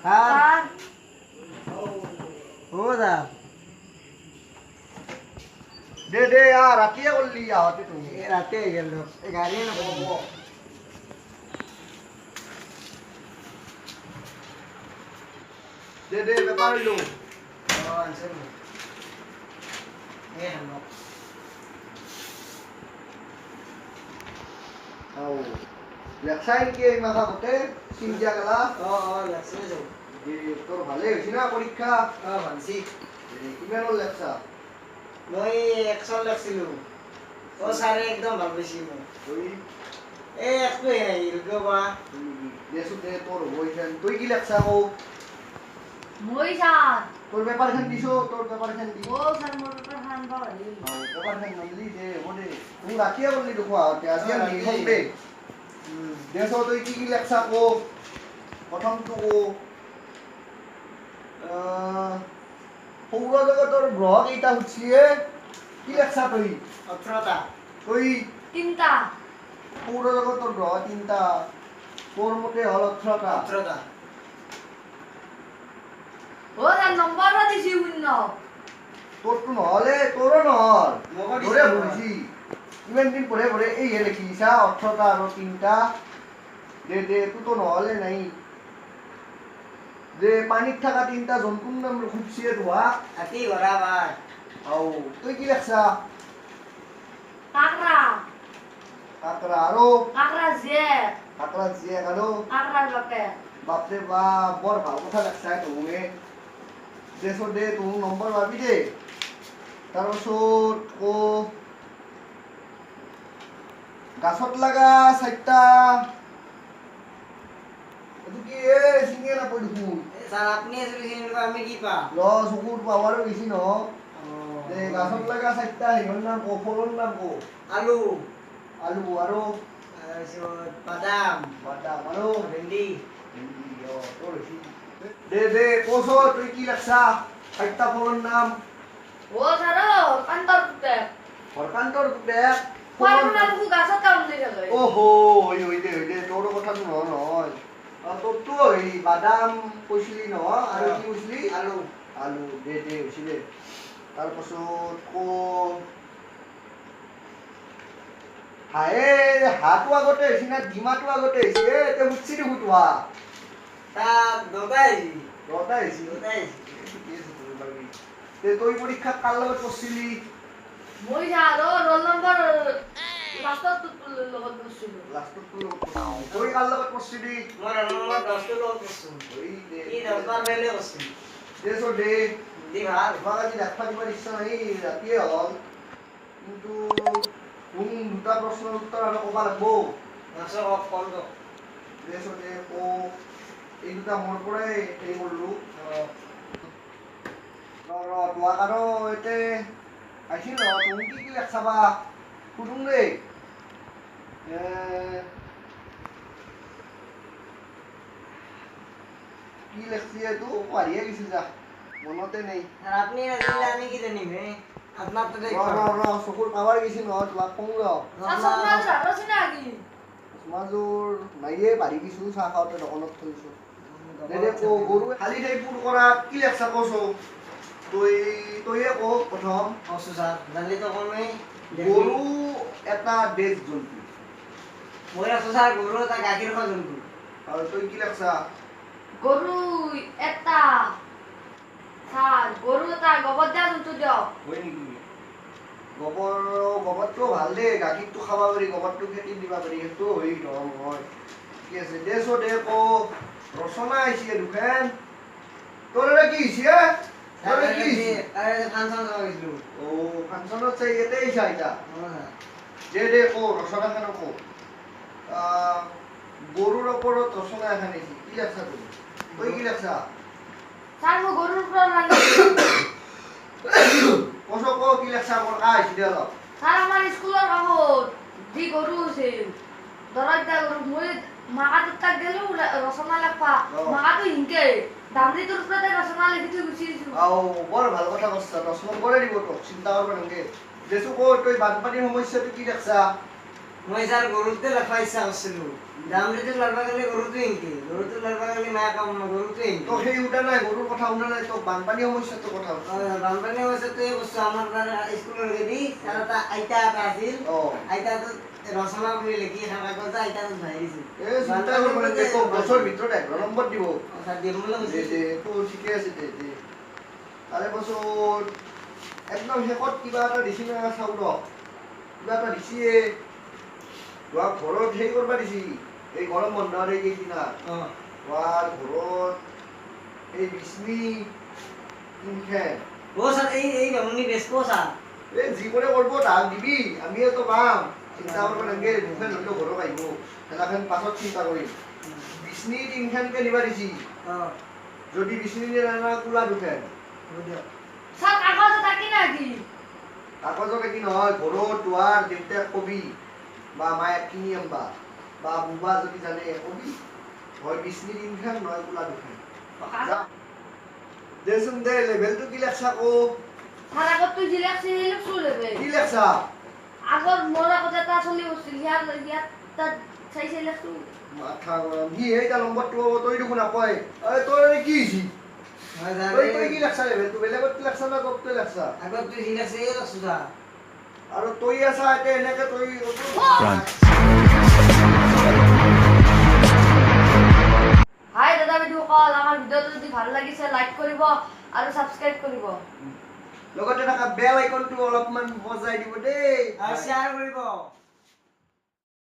Sir ও দা দে দে রাতিয়ে করলি আহতে তুমি রাতে গেল গাড়ি না দে দে ব্যাপার হইলো আনসার এ হলো আও লেকচার কি এই মাথা মতে সিনজা গেলা লাগছে যাও যে তোর ভালে হইছি না পরীক্ষা ভালছি কিমান লেকচার মই 100 লাগছিল ও স্যারে একদম ভাল পাইছি মই তুই এই একটু নাই রুগবা দেশু দে তোর হইছেন তুই কি লেকচার কও মই স্যার তোর ব্যাপার খান দিছো তোর ব্যাপার খান দি ও স্যার মোর পেপার খান পারি ব্যাপার খান নলি দে ওদে তুই রাখিয়া বললি দেখো আতে আসিয়া নিখন দে দেশো তুই কি লেকচার কও প্রথমটো কও সৌৰজগতৰ গ্ৰহ কেইটা সুধিছিয়ে কি লেখছা তুই 18টা তুই তিনটা সৌৰজগতৰ গ্ৰহ তিনটা তোৰ মতে হ'ল 18টা 18টা ও স্যাৰ নম্বৰও দিছি শূন্য তোৰটো নহ'লে তোৰো নহ'ল মোকো দিছে তোৰে নহয়। ভুলিছি ইমান দিন পঢ়ে পঢ়ে এইহে লিখিছা 18টা আৰু তিনটা দে দে তোৰটো নহ'লে নাই যে পানীত থকা তিনটা জন্তুৰ নাম সুধিছিয়ে তোমাক হাতী ঘোড়া বাঘ আৰু তুই কি লেখছা কাকড়া কাকৰা আৰু কাকড়া জেক কাকৰা জীয়েক আৰু কাকড়াৰ বাপে বাপৰে বাপ বৰ ভাল কথা লেখছা তুমি দেশত দে তুমি নম্বৰ পাবি দে তাৰপিছত ক গাছত লগা চাৰিটা এইটো কি এ চিঙিয়ে নাপায় দেখোন স্যাৰ আপনি এসে আমি কি পা ৰ চকুৰ পাৱাৰো বেছি ন দে গাছত লগা চাৰিটা সিহঁৰ নাম ক ফলৰ নাম ক আলু আলু আৰু তাৰপিছত বাদাম বাদাম আৰু ভেন্দি দে দে কচ তুই কি লেখছা চাৰিটা ফলৰ নাম ও স্যাৰ কান্তৰ পুতে হৰকান্তৰ পুতেক কোন নাম কু গাছত কাম দি থাকে ওহো হৈ দে তোৰ কথাটো নহয় তোৰতো এই বাদাম কৈছিলি নহয় আৰু কি কৈছিলি আলু আলু দে হৈছে দে তাৰপাছত ক হায়ে হাঁহটো আগতে হৈছে না ডিমাটো আগতে হৈছে এতিয়া সুধছি দেখো তোহা তাক দগাই দহটা হৈছে দগাই ঠিকে আছে তোৰ বাৰু তে তই পৰীক্ষাত কাৰ লগত পঢ়ছিলি মই স্যাৰ ও ৰোল নম্বৰ লাস্টত লগত বসছিল লাষ্টত তোৰ লগত পঢ়ছিলি তই কাৰ লগত পঢ়ছিলি মোৰ নম্বৰ 10 লগত বস্তু এই দে ই 10 বাৰ ফেলে বস্তু দে চ দে দি ভাল তোমাক আজি দেখা দিবৰ ইচ্ছা নাই ৰাতিয়ে হ'ল কিন্তু কোন দুটা প্ৰশ্নৰ উত্তৰ আৰু ক'ব লাগিব নাচক কম দক দেশতে এই দুটা মোৰ পৰাই হেৰি কৰিলোঁ তোমাক আৰু এতিয়া আহিছিল ন তুমি কি লেখছাবা সুধোঁ দেই কি লেখছি এইটো পাহৰিয়ে গৈছিল যা মনতে নেই আৰ আপনি আসলে আমি কি জানি হে আপনাৰ তো দেখ চকুৰ পাৱাৰ গৈছিল নহয় তোমাক কওঁ ৰ শাসক মাছ ৰাখছি না কি চচমাযোৰ নাইয়ে পাৰি গৈছোঁ চাহ খাওঁতে দোকানত থৈছোঁ দে গৰু খালি ঠাই পুৰ কৰাত কি লেখছা কচো তইয়ে ক প্ৰথম অসু স্যাৰ জানলি তো কমে গৰু এটা দেশ জন্তু মই আছো স্যাৰ গৰু তা গাখীৰ খোৱা জন্তু আৰু তই কি লেখছা গৰু একটা স্যাৰ গৰু এটা গোবৰ দিয়া জন্তু দিও হয় নেকি গোবৰটো ভাল দেই গাখীৰটো খাব পাৰি গোবৰটো খেতি দিব পাৰি সেইটো হৈ নহয় ঠিক আছে দে চ দে ক ৰচনা আহিছে দুখন তোৰ কি হৈছে তোৰ কি হৈছে তাৰে ফাংচন চাব গৈছিলো ফাংচনত চাই ইয়াতে আহিছা এতিয়া দে ক ৰচনাখন ক গৰুৰ ওপৰত ৰচনা এখন আহিছে কি লেখছা তই কি লেখছা স্যাৰ মো গৰুৰ উপৰ ৰান্না কচ ক কি লেখছা মোৰ কা আহিছে দে অলপ স্যার আমার স্কুলের কাগজ দি গরু আছে দরজ দা গরু মই মাকাটো তাক গেলো রচনা লেখা মাকাটো হিংকে দামরি তোর উপরে রচনা লিখি তুই গুছিয়েছো বৰ ভাল কথা কৈছা 10 নম্বৰে দিব তোক চিন্তা কৰিব নালাগে দেচো ক তই বানপানীৰ সমস্যাটো কি লেখছা মই যাৰ গৰুতে লেখা ইচ্ছা কৰিছিলো দামৰিটো লড়বা গেলে গৰুটো হিংকে গৰুটো লড়বা গেলে মায়ে কাম গৰুটো হিংকে তো সেই উঠা নাই গৰুৰ কথা শুনা নাই তো বানপানী সমস্যাটোৰ কথা বানপানী হৈছে তো এই বস্তু আমাৰ স্কুলৰ গেদি তাৰ এটা আইতা এটা আছিল আইতাটো ৰচনা কৰি লিখি এখন কাগজ আইতাটো ধৰি দিছিল এই চিন্তা কৰিব লাগে তো বছৰ ভিতৰত 11 নম্বৰ দিব দিম বুলি কৈছে দে তো ঠিকে আছে দে তাৰে পাছত একদম শেষত কিবা এটা দিছি না চাওঁ ৰ কিবা এটা দিছিয়ে তোক ঘৰত সেই কৰবা দিছি এই গৰম বন্ধৰ এই কেইদিনা তোৰ ঘৰত এই বিচনি তিনখেন স্যার এই বামুনি বেসবো স্যার এই জীবনে করবো তাক দিবি আমিও তো পাম চিন্তা করবো নাগে দুখেন হইলেও ঘৰত আহিব সেনাখন পাছত চিন্তা কৰিম বিচনি তিনখেনকে নিবা দিছি যদি বিচনি নিয়া কোলা দুখেন স্যাৰ কাগজ থাকি নাকি কাগজত কি নহয় ঘৰত তোৰ দেউতাক কবি বা মায়ে কিনি আনবা বা বুবা যদি জানে কবি হয় বিচনি তিনখেন নহয় কোলা দুখেন দেচোন দে লেভেলটো কি লেখছা কো স্যার আগত তুই জিলাক্সি হিলক চুলেবে কি লেখছা আগত মোর আগত এটা চলি বসছিল ইয়াত তাত চাইছে লেখছো মাথা গৰম কি এইটা নম্বৰটো তই দেখোন নাপায় এই তোৰ কি হৈছি তই কি লেখছা লেভেলটো বেলেগত কি লেখছা না তোক লেখছা আগত তুই জিলাক্সি এই রাখছো স্যার আৰু তই আছা এতিয়া এনেকে তই হাই দাদা ভিডিও কল আমাৰ ভিডিওটো যদি ভালো লাগিছে লাইক কৰিব আৰু সাবস্ক্ৰাইব কৰিব লগতে থকা বেল আইকনটো অলপমান বজাই দিব দেই আৰ শেয়াৰ কৰিব